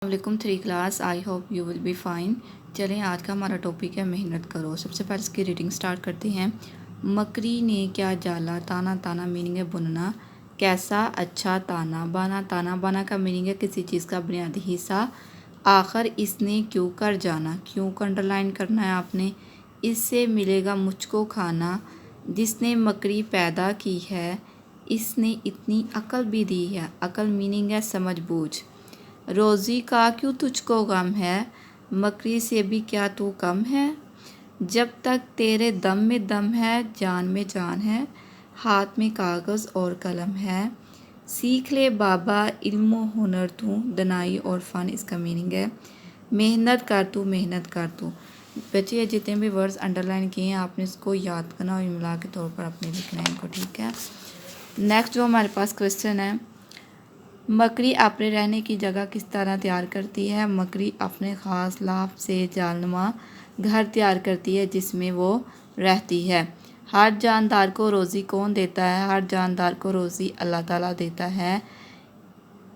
السلام علیکم 3 class, I hope you will be fine. چلیں آج کا ہمارا ٹاپک ہے محنت کرو۔ سب سے پہلے اس کی ریڈنگ سٹارٹ کرتے ہیں۔ مکری نے کیا جالا، تانا تانا میننگ ہے بننا، کیسا اچھا تانا بانا، تانا بانا کا میننگ ہے کسی چیز کا بنیادی حصہ۔ آخر اس نے کیوں کر جانا، کیوں کو انڈرلائن کرنا ہے آپ نے۔ اس سے ملے گا مجھ کو کھانا، جس نے مکڑی پیدا کی ہے اس نے اتنی عقل بھی دی ہے۔ عقل میننگ ہے سمجھ بوجھ۔ روزی کا کیوں تجھ کو غم ہے، مکڑی سے بھی کیا تو کم ہے۔ جب تک تیرے دم میں دم ہے، جان میں جان ہے، ہاتھ میں کاغذ اور قلم ہے۔ سیکھ لے بابا علم و ہنر تو، دنائی اور فن اس کا میننگ ہے محنت کر تو، محنت کر تو۔ بچے جتنے بھی ورڈز انڈرلائن کیے ہیں آپ نے اس کو یاد کرنا اور املا کے طور پر اپنے لکھنا ہے ان کو، ٹھیک ہے۔ نیکسٹ جو ہمارے پاس کویسچن ہے، مکڑی اپنے رہنے کی جگہ کس طرح تیار کرتی ہے۔ مکڑی اپنے خاص لاف سے جال نما گھر تیار کرتی ہے جس میں وہ رہتی ہے۔ ہر جاندار کو روزی کون دیتا ہے، ہر جاندار کو روزی اللہ تعالیٰ دیتا ہے۔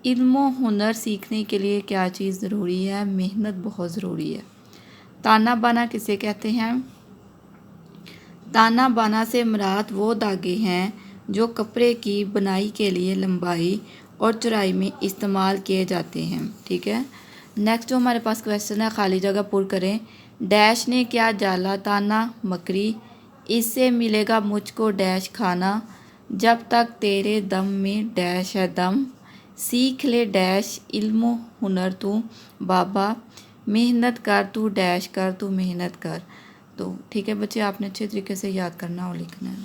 علم و ہنر سیکھنے کے لیے کیا چیز ضروری ہے، محنت بہت ضروری ہے۔ تانا بانا کسے کہتے ہیں، تانا بانا سے مراد وہ دھاگے ہیں جو کپڑے کی بنائی کے لیے لمبائی اور چوڑائی میں استعمال کیے جاتے ہیں، ٹھیک ہے۔ نیکسٹ جو ہمارے پاس کویسچن ہے، خالی جگہ پر کریں۔ ڈیش نے کیا جالا، تانا مکڑی، اس سے ملے گا مجھ کو ڈیش کھانا، جب تک تیرے دم میں ڈیش ہے دم۔ سیکھ لے ڈیش علم و ہنر تو بابا، محنت کر تو ڈیش کر تو، محنت کر تو، ٹھیک ہے بچے۔ آپ نے اچھے طریقے سے یاد کرنا اور لکھنا ہے۔